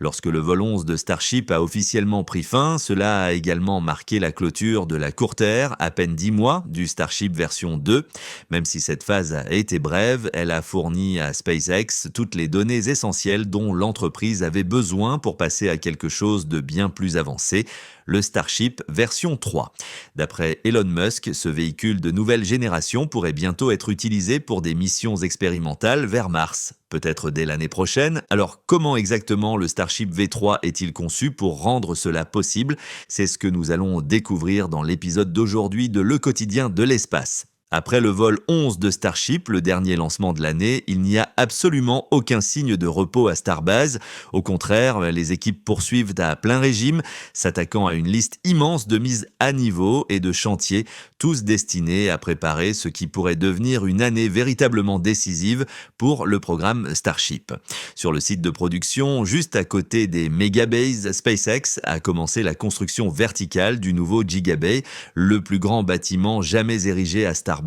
Lorsque le vol 11 de Starship a officiellement pris fin, cela a également marqué la clôture de la courte ère, à peine 10 mois, du Starship version 2. Même si cette phase a été brève, elle a fourni à SpaceX toutes les données essentielles dont l'entreprise avait besoin pour passer à quelque chose de bien plus avancé, le Starship version 3. D'après Elon Musk, ce véhicule de nouvelle génération pourrait bientôt être utilisé pour des missions expérimentales vers Mars, peut-être dès l'année prochaine. Alors comment exactement le Starship V3 est-il conçu pour rendre cela possible? C'est ce que nous allons découvrir dans l'épisode d'aujourd'hui de Le Quotidien de l'espace. Après le vol 11 de Starship, le dernier lancement de l'année, il n'y a absolument aucun signe de repos à Starbase. Au contraire, les équipes poursuivent à plein régime, s'attaquant à une liste immense de mises à niveau et de chantiers, tous destinés à préparer ce qui pourrait devenir une année véritablement décisive pour le programme Starship. Sur le site de production, juste à côté des Megabays, SpaceX a commencé la construction verticale du nouveau Gigabay, le plus grand bâtiment jamais érigé à Starbase,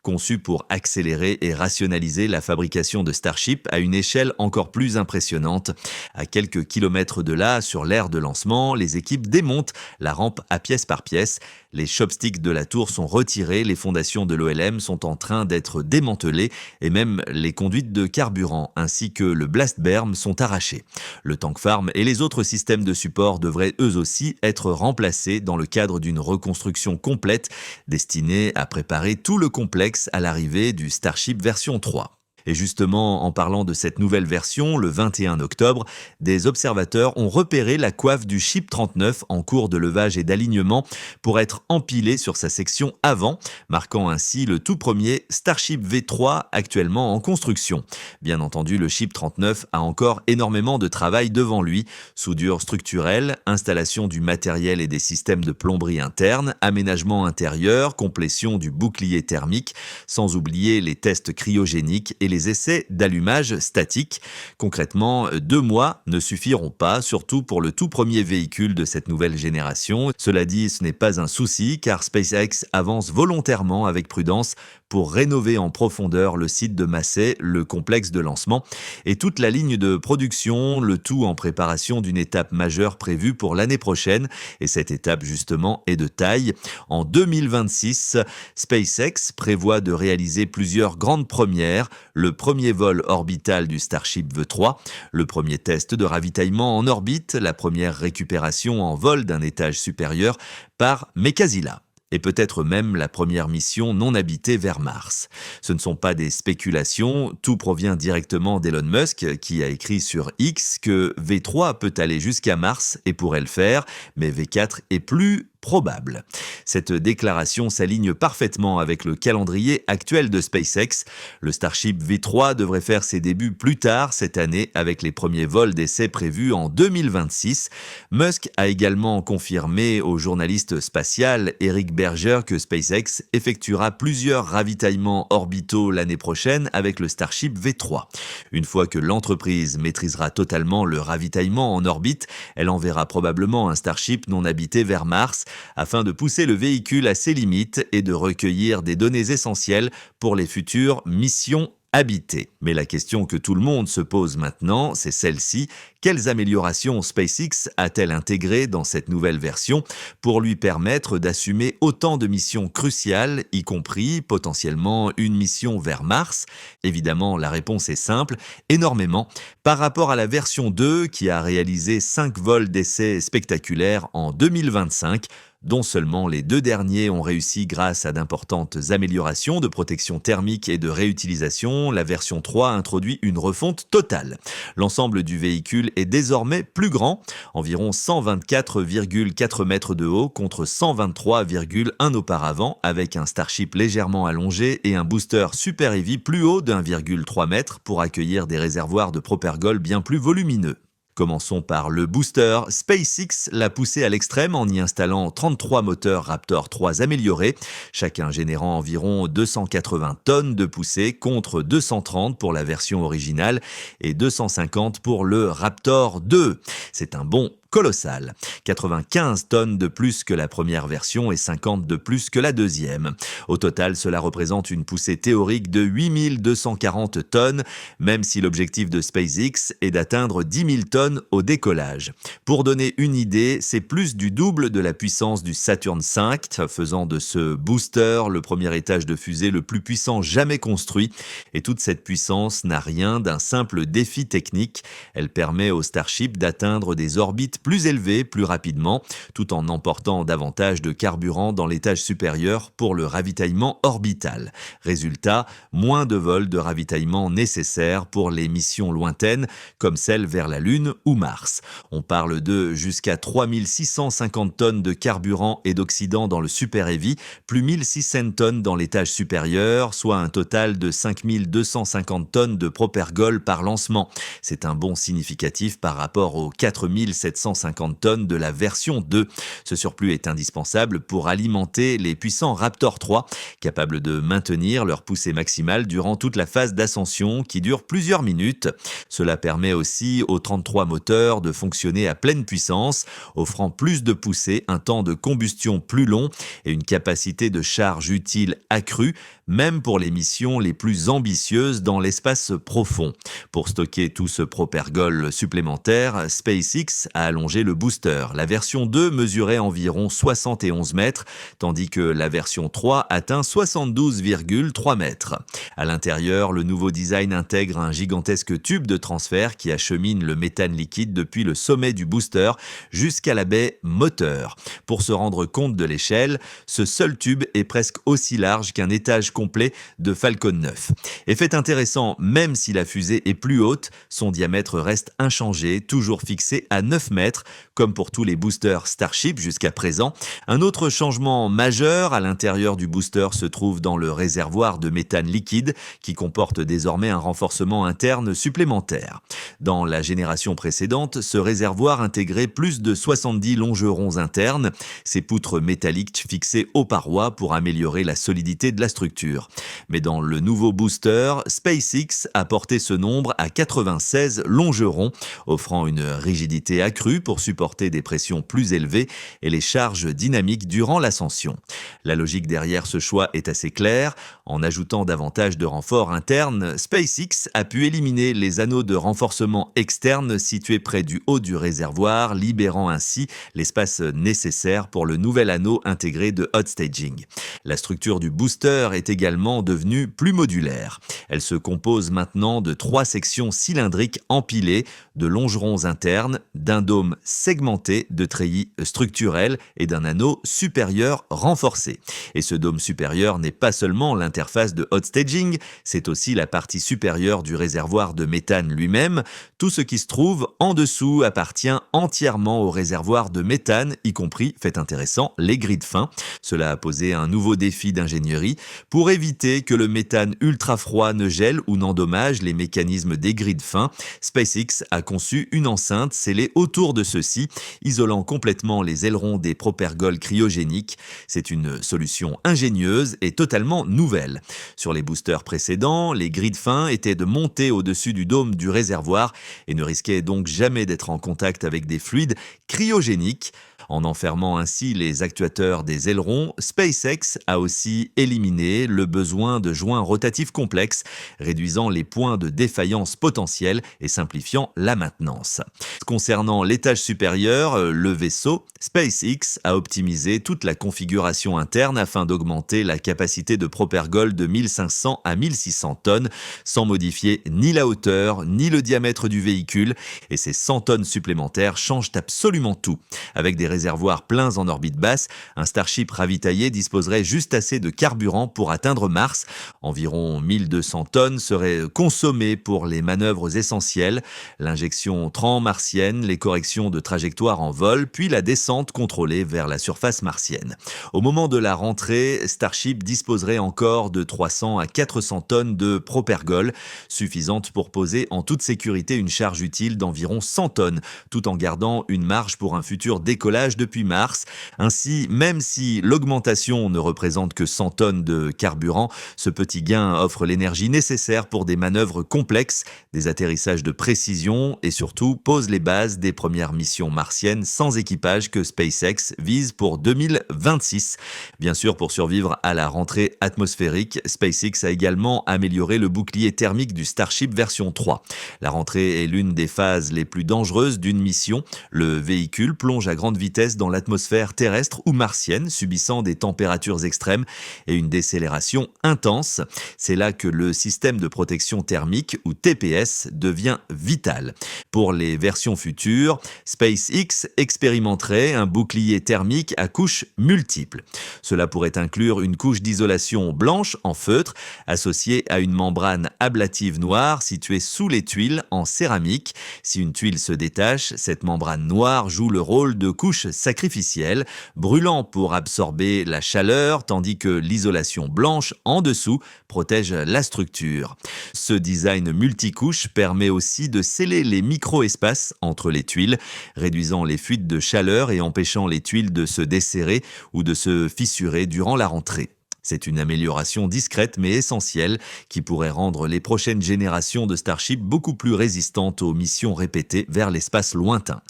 conçu pour accélérer et rationaliser la fabrication de Starship à une échelle encore plus impressionnante. À quelques kilomètres de là, sur l'aire de lancement, les équipes démontent la rampe à pièce par pièce. Les chopsticks de la tour sont retirés, les fondations de l'OLM sont en train d'être démantelées et même les conduites de carburant ainsi que le blast berm sont arrachés. Le tank farm et les autres systèmes de support devraient eux aussi être remplacés dans le cadre d'une reconstruction complète destinée à préparer tout le complexe à l'arrivée du Starship version 3. Et justement, en parlant de cette nouvelle version, le 21 octobre, des observateurs ont repéré la coiffe du Ship 39 en cours de levage et d'alignement pour être empilée sur sa section avant, marquant ainsi le tout premier Starship V3 actuellement en construction. Bien entendu, le Ship 39 a encore énormément de travail devant lui, soudure structurelle, installation du matériel et des systèmes de plomberie interne, aménagement intérieur, complétion du bouclier thermique, sans oublier les tests cryogéniques et les essais d'allumage statique. Concrètement, 2 mois ne suffiront pas, surtout pour le tout premier véhicule de cette nouvelle génération. Cela dit, ce n'est pas un souci, car SpaceX avance volontairement avec prudence pour rénover en profondeur le site de Massey, le complexe de lancement, et toute la ligne de production, le tout en préparation d'une étape majeure prévue pour l'année prochaine. Et cette étape, justement, est de taille. En 2026, SpaceX prévoit de réaliser plusieurs grandes premières. Le premier vol orbital du Starship V3, le premier test de ravitaillement en orbite, la première récupération en vol d'un étage supérieur par Mekasila. Et peut-être même la première mission non habitée vers Mars. Ce ne sont pas des spéculations, tout provient directement d'Elon Musk qui a écrit sur X que V3 peut aller jusqu'à Mars et pourrait le faire, mais V4 est plus probable. Cette déclaration s'aligne parfaitement avec le calendrier actuel de SpaceX. Le Starship V3 devrait faire ses débuts plus tard cette année avec les premiers vols d'essai prévus en 2026. Musk a également confirmé au journaliste spatial Eric Berger que SpaceX effectuera plusieurs ravitaillements orbitaux l'année prochaine avec le Starship V3. Une fois que l'entreprise maîtrisera totalement le ravitaillement en orbite, elle enverra probablement un Starship non habité vers Mars afin de pousser le véhicule à ses limites et de recueillir des données essentielles pour les futures missions habitées. Mais la question que tout le monde se pose maintenant, c'est celle-ci. Quelles améliorations SpaceX a-t-elle intégrées dans cette nouvelle version pour lui permettre d'assumer autant de missions cruciales, y compris potentiellement une mission vers Mars? Évidemment, la réponse est simple, énormément. Par rapport à la version 2 qui a réalisé 5 vols d'essai spectaculaires en 2025, dont seulement les 2 derniers ont réussi grâce à d'importantes améliorations de protection thermique et de réutilisation, la version 3 introduit une refonte totale. L'ensemble du véhicule est désormais plus grand, environ 124,4 mètres de haut contre 123,1 auparavant, avec un Starship légèrement allongé et un booster Super Heavy plus haut d'1,3 mètre pour accueillir des réservoirs de propergol bien plus volumineux. Commençons par le booster. SpaceX l'a poussé à l'extrême en y installant 33 moteurs Raptor 3 améliorés, chacun générant environ 280 tonnes de poussée contre 230 pour la version originale et 250 pour le Raptor 2. C'est un bond colossal. 95 tonnes de plus que la première version et 50 de plus que la deuxième. Au total, cela représente une poussée théorique de 8240 tonnes, même si l'objectif de SpaceX est d'atteindre 10 000 tonnes au décollage. Pour donner une idée, c'est plus du double de la puissance du Saturn V, faisant de ce booster le premier étage de fusée le plus puissant jamais construit. Et toute cette puissance n'a rien d'un simple défi technique. Elle permet au Starship d'atteindre des orbites plus élevées plus rapidement, tout en emportant davantage de carburant dans l'étage supérieur pour le ravitaillement orbital. Résultat, moins de vols de ravitaillement nécessaires pour les missions lointaines, comme celles vers la Lune ou Mars. On parle de jusqu'à 3650 tonnes de carburant et d'oxydant dans le Super Heavy, plus 1600 tonnes dans l'étage supérieur, soit un total de 5250 tonnes de propergol par lancement. C'est un bond significatif par rapport aux 4750 tonnes de la version 2. Ce surplus est indispensable pour alimenter les puissants Raptor 3, capables de maintenir leur poussée maximale durant toute la phase d'ascension qui dure plusieurs minutes. Cela permet aussi aux 33 moteurs de fonctionner à pleine puissance, offrant plus de poussée, un temps de combustion plus long et une capacité de charge utile accrue, même pour les missions les plus ambitieuses dans l'espace profond. Pour stocker tout ce propergol supplémentaire, SpaceX a allongé le booster. La version 2 mesurait environ 71 mètres, tandis que la version 3 atteint 72,3 mètres. À l'intérieur, le nouveau design intègre un gigantesque tube de transfert qui achemine le méthane liquide depuis le sommet du booster jusqu'à la baie moteur. Pour se rendre compte de l'échelle, ce seul tube est presque aussi large qu'un étage complet de Falcon 9. Et fait intéressant, même si la fusée est plus haute, son diamètre reste inchangé, toujours fixé à 9 mètres, comme pour tous les boosters Starship jusqu'à présent. Un autre changement majeur à l'intérieur du booster se trouve dans le réservoir de méthane liquide, qui comporte désormais un renforcement interne supplémentaire. Dans la génération précédente, ce réservoir intégrait plus de 70 longerons internes, ces poutres métalliques fixées aux parois pour améliorer la solidité de la structure. Mais dans le nouveau booster, SpaceX a porté ce nombre à 96 longerons, offrant une rigidité accrue pour supporter des pressions plus élevées et les charges dynamiques durant l'ascension. La logique derrière ce choix est assez claire. En ajoutant davantage de renforts internes, SpaceX a pu éliminer les anneaux de renforcement externes situés près du haut du réservoir, libérant ainsi l'espace nécessaire pour le nouvel anneau intégré de hot staging. La structure du booster est également devenue plus modulaire. Elle se compose maintenant de 3 sections cylindriques empilées, de longerons internes, d'un dôme segmenté de treillis structurels et d'un anneau supérieur renforcé. Et ce dôme supérieur n'est pas seulement l'interface de hot staging, c'est aussi la partie supérieure du réservoir de méthane lui-même. Tout ce qui se trouve en dessous appartient entièrement au réservoir de méthane, y compris, fait intéressant, les grilles de fin. Cela a posé un nouveau défi d'ingénierie. Pour éviter que le méthane ultra froid ne gèle ou n'endommage les mécanismes des grilles de fin, SpaceX a conçu une enceinte scellée autour de ceux-ci, isolant complètement les ailerons des propergols cryogéniques. C'est une solution ingénieuse et totalement nouvelle. Sur les boosters précédents, les grilles de fin étaient de monter au-dessus du dôme du réservoir et ne risquaient donc jamais d'être en contact avec des fluides cryogéniques. En enfermant ainsi les actuateurs des ailerons, SpaceX a aussi éliminé le besoin de joints rotatifs complexes, réduisant les points de défaillance potentiels et simplifiant la maintenance. Concernant l'étage supérieur, le vaisseau, SpaceX a optimisé toute la configuration interne afin d'augmenter la capacité de propergol de 1500 à 1600 tonnes, sans modifier ni la hauteur ni le diamètre du véhicule, et ces 100 tonnes supplémentaires changent absolument tout. Avec des réservoirs pleins en orbite basse, un Starship ravitaillé disposerait juste assez de carburant pour atteindre Mars. Environ 1200 tonnes seraient consommées pour les manœuvres essentielles, l'injection transmartienne, les corrections de trajectoire en vol, puis la descente contrôlée vers la surface martienne. Au moment de la rentrée, Starship disposerait encore de 300 à 400 tonnes de propergol, suffisantes pour poser en toute sécurité une charge utile d'environ 100 tonnes, tout en gardant une marge pour un futur décollage depuis Mars. Ainsi, même si l'augmentation ne représente que 100 tonnes de carburant, ce petit gain offre l'énergie nécessaire pour des manœuvres complexes, des atterrissages de précision et surtout pose les bases des premières première mission martienne sans équipage que SpaceX vise pour 2026. Bien sûr, pour survivre à la rentrée atmosphérique, SpaceX a également amélioré le bouclier thermique du Starship version 3. La rentrée est l'une des phases les plus dangereuses d'une mission. Le véhicule plonge à grande vitesse dans l'atmosphère terrestre ou martienne, subissant des températures extrêmes et une décélération intense. C'est là que le système de protection thermique, ou TPS, devient vital. Pour les versions futures, SpaceX expérimenterait un bouclier thermique à couches multiples. Cela pourrait inclure une couche d'isolation blanche en feutre associée à une membrane ablative noire située sous les tuiles en céramique. Si une tuile se détache, cette membrane noire joue le rôle de couche sacrificielle, brûlant pour absorber la chaleur, tandis que l'isolation blanche en dessous protège la structure. Ce design multicouche permet aussi de sceller les micro-espaces entre les tuiles, réduisant les fuites de chaleur et empêchant les tuiles de se desserrer ou de se fissurer durant la rentrée. C'est une amélioration discrète mais essentielle qui pourrait rendre les prochaines générations de Starship beaucoup plus résistantes aux missions répétées vers l'espace lointain.